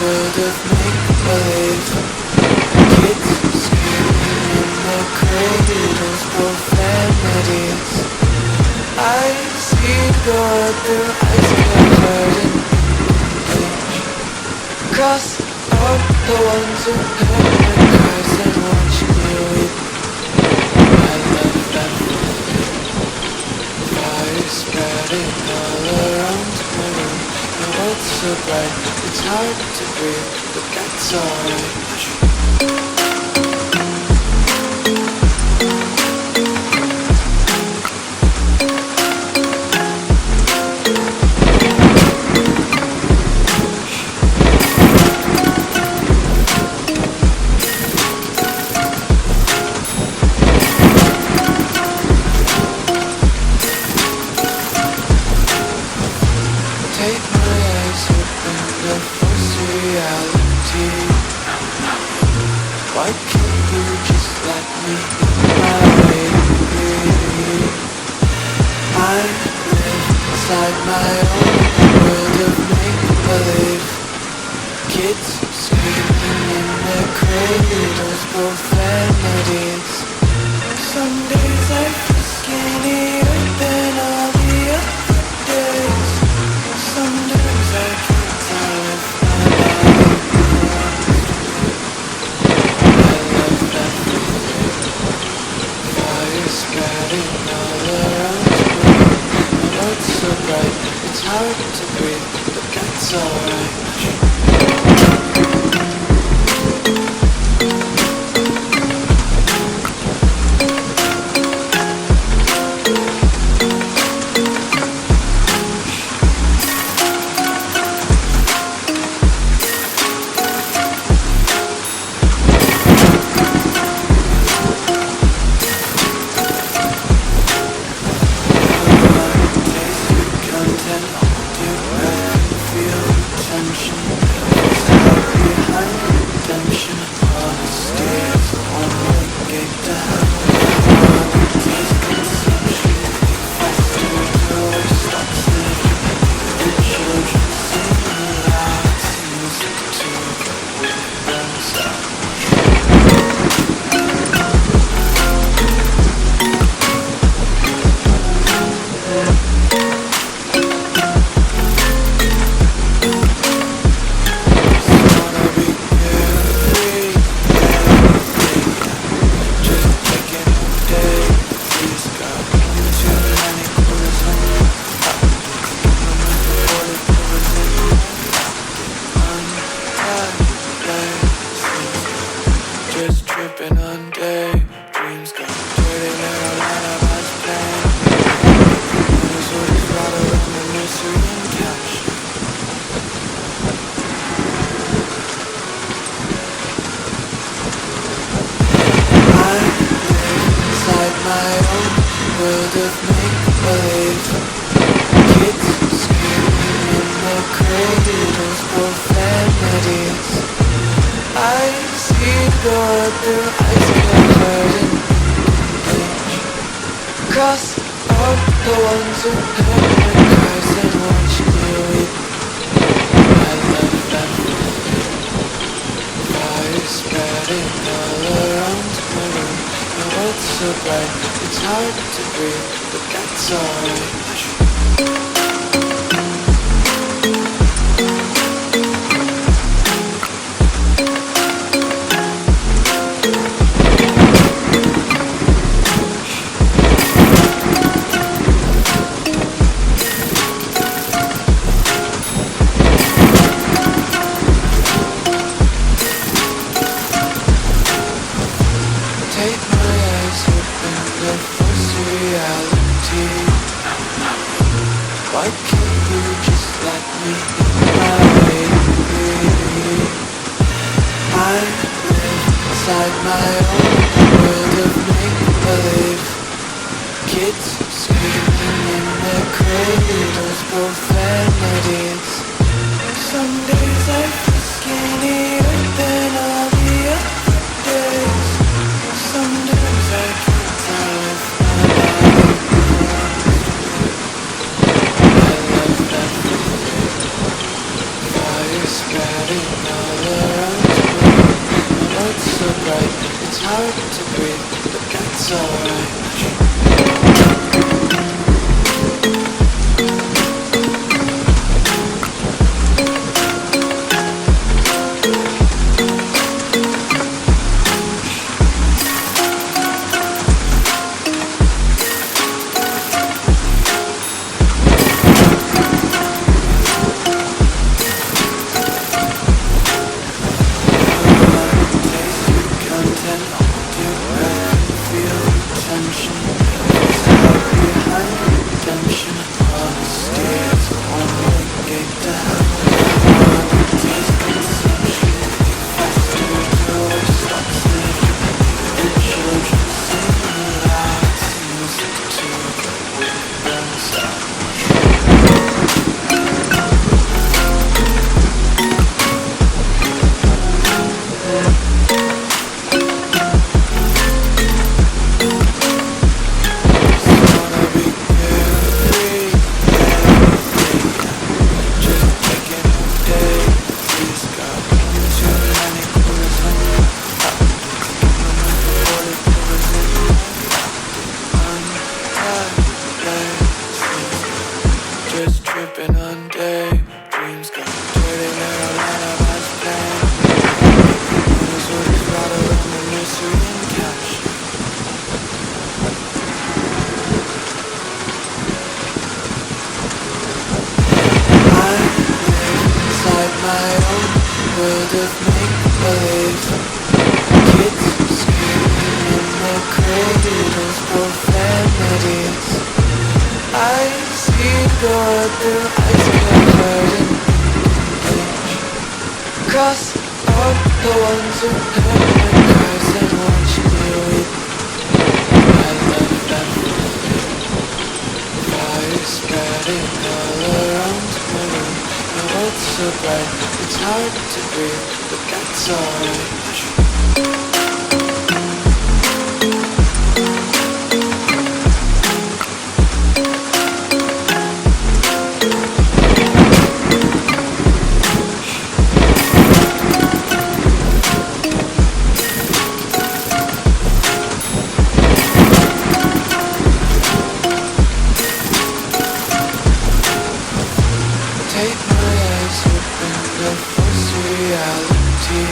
world of make-believe. Kids screaming in their cradles, profanities. I see the world through eyes covered in bleach. Cross out the ones who heard my cries and watch me weep. I love everything. Fire spreading all around my room. The world's so bright, it's hard to breathe, but that's alright. Take my eyes open to force reality. Why can't you just let me in my way? I live inside my own world of make-believe. Kids screaming in their cradles, profanities. Some days I feel skinnier than all the other days. Sometimes I can't tell if my body I love everything. Fire spreading all around me. My world's so bright, it's hard to breathe, but that's alright. Just tripping on daydreams, got dirty little lullabies playing. Those orders rattle around the nursery and couch. I live inside my own world of make-believe. Kids screaming in their cradles, profanities. I see the world through eyes covered in bleach. Cross out the ones who heard my cries and watch me weep. I love everything. Fire spreading all around my room. My world's so bright, it's hard to breathe, but that's alright. Take my eyes open to force reality. Why can't you just let me in my way? I live inside my own world of make-believe. Kids screaming in their cradles, profanities. Some days I feel skinnier than all the other days. Sometimes I can't tell if my body I love everything. Fire spreading that's alright. Just tripping on day dreams got dirty little alibis playing. This what is rather on the nursery and couch. I live inside my own world of make-believe. Kids screaming in their cradles, profanities. I see the world through ice covered in bleach. Cross out the ones who heard my cries and watch me weep. I love that fire spreading all around my room. The world's so bright, it's hard to breathe, but that's alright. Take my eyes open, the false reality.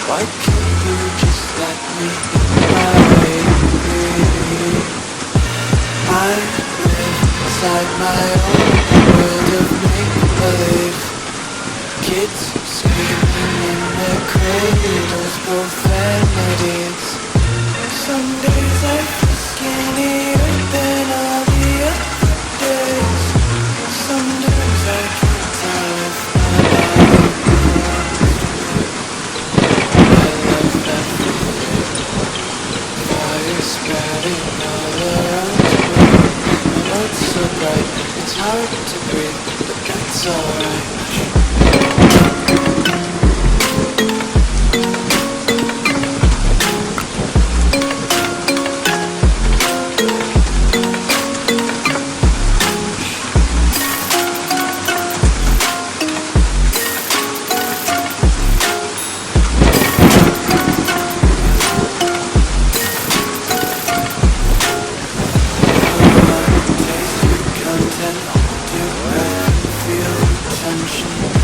Why can't you just let me in my way? I live inside my own world of make-believe. Kids screaming in their cradles, profanities. Some days I feel skinnier than all the other days. Sometimes I can't tell if my body I love that feeling. Fire spreading all around me. The world's so bright, it's hard to breathe, but that's alright. Content, you can feel tension.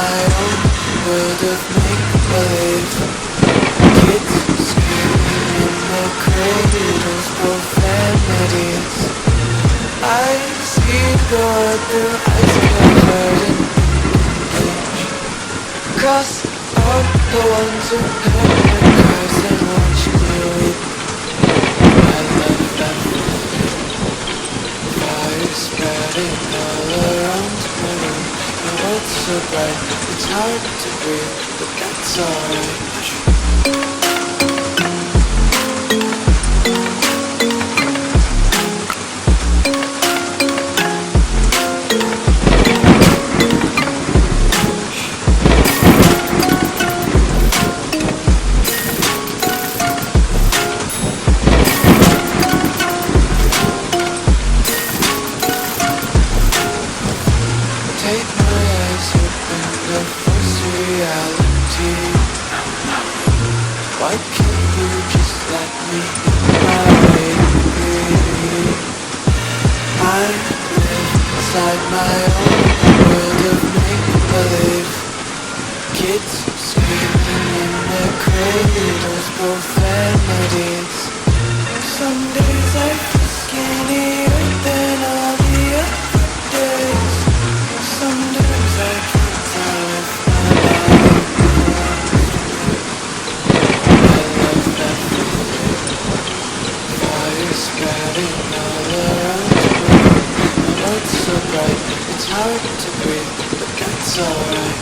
my own world of make-believe. Kids screaming in the cradles, profanities. I see the world through ice covered in bleach. Cross out the ones who heard my cries and watched me weep. I love that fire spreading all around my room. The world's so bright, it's hard to breathe, but that's alright. Take my eyes open, the false reality. Why can't you just let me be? I live inside my own world of make-believe. Kids screaming in their cradles, profanities. Some days I feel skinnier than all the other days. Sometimes I can't tell if my body I love that fire spreading all around me. The world's so bright, it's hard to breathe, but that's alright.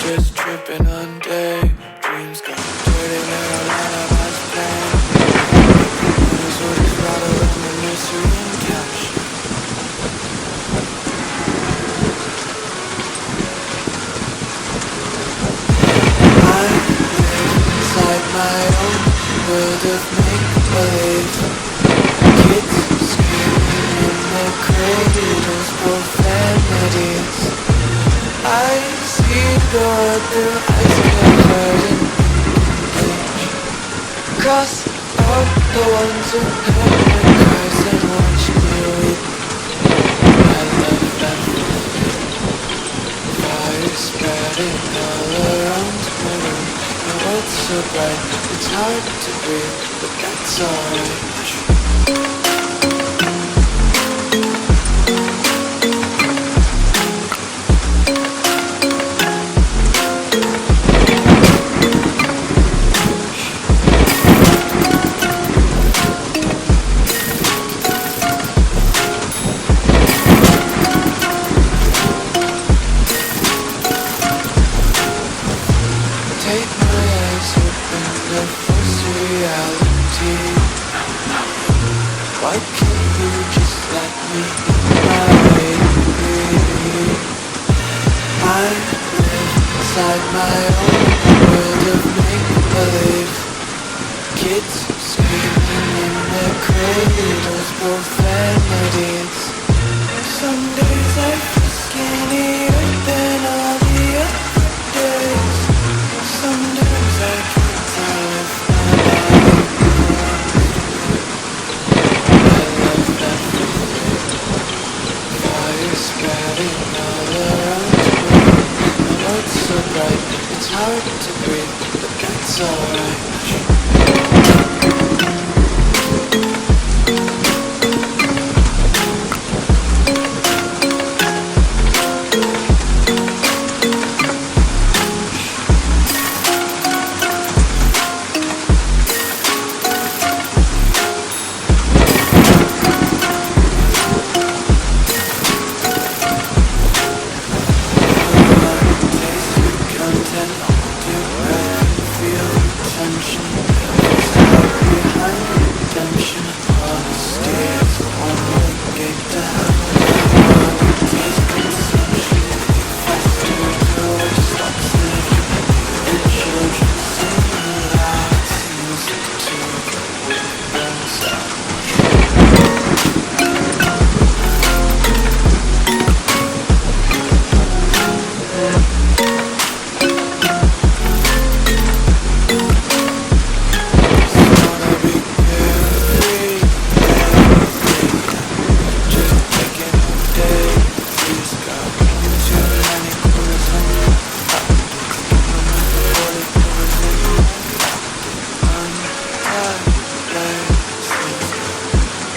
Just tripping on day dreams got dirty little lullabies playing. Those words rattle in the nursery and couch. I live inside my own world of make-believe. Kids screaming in their cradles, profanities. I see the world through ice covered in bleach. Cross out the ones who heard my cries and watched me weep. I love that fire spreading all around my room. The world's so bright, it's hard to breathe, but that's alright. Take my eyes open, the false reality. Why can't you just let me be? I live inside my own world of make-believe. Kids screaming in their cradles, profanities. Some days I feel skinnier than all the other days. Sometimes I can't tell if my body I love that fire spreading all around me. My world's so bright, it's hard to breathe, but that's alright.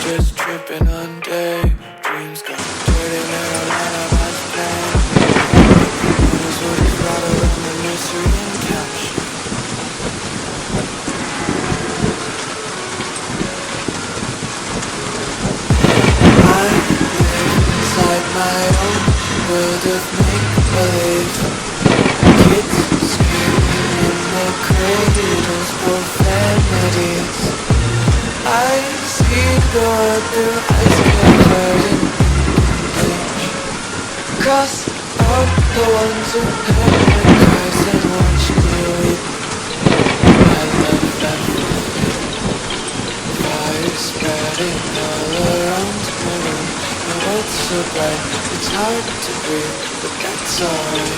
Just tripping on daydreams, got dirty little lullabies playing. Notice what is rattled on the nursery and couch. I live inside my own world of make-believe. Kids screaming in their cradles, profanities. I see the world through eyes covered in bleach. Cross out the ones who heard my cries and watched me weep. I love that fire spreading all around my room. My world's so bright, it's hard to breathe, but that's alright.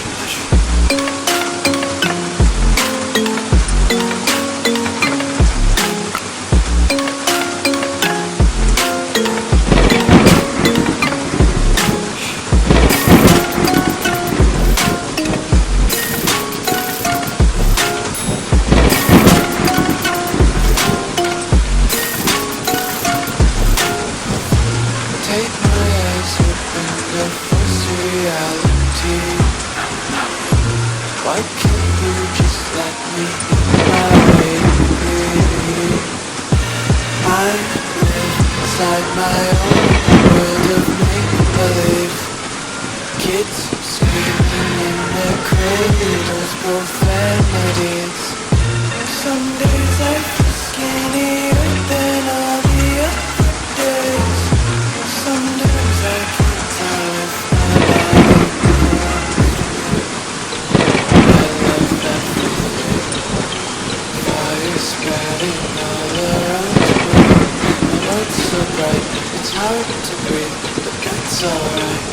Take my eyes open, no false reality. Why can't you just let me in my way? I live inside my own world of make-believe. Kids screaming in their cradles, profanities. Some days I feel skinnier than all the other days. Sometimes I can't tell if my body I love that feeling. Fire spreading all around me. My world's so bright, it's hard to breathe, but that's alright.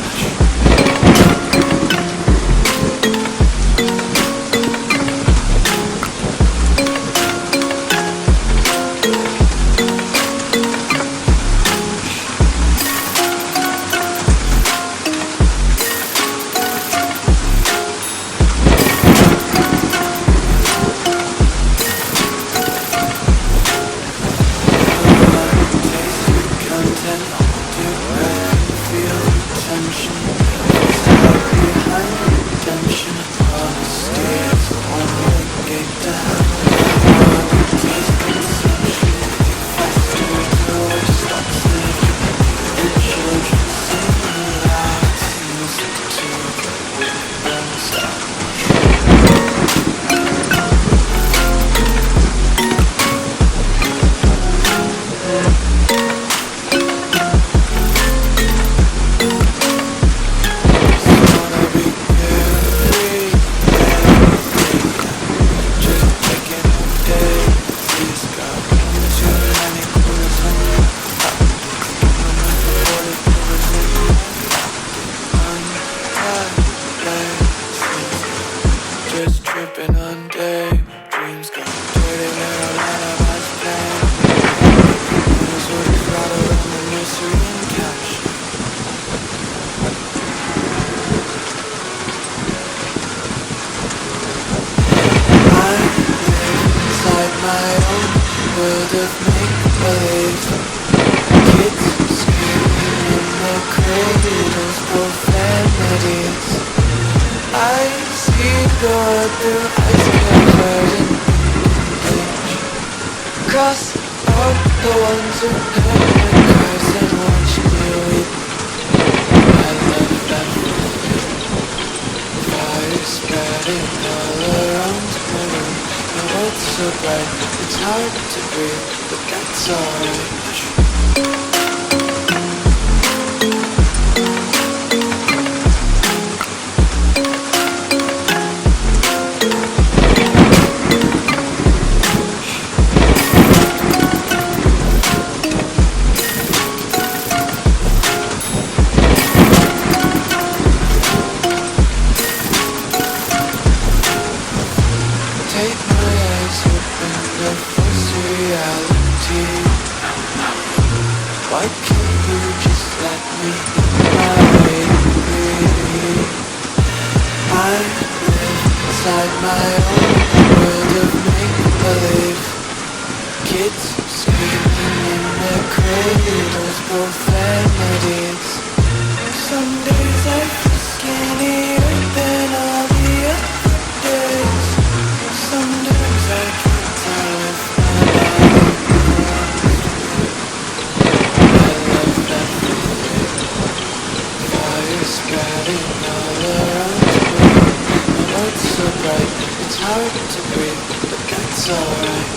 world of make-believe. Kids screaming in their cradles, profanities. I see the world through eyes covered in bleach. Cross out the ones who heard my cries and watched me weep. I love that fire spreading all around my room. My world's so bright, it's hard to breathe, but that's alright. Take my eyes open to force reality. Why can't you just let me in my way? I live inside my own world of make-believe. Kids screaming in their cradles, profanities. Some days I feel skinnier than all the other days. Sometimes I can't tell if my body belongs. I love that feeling. Fire spreading all around me. My world's so bright, it's hard to breathe, but that's alright.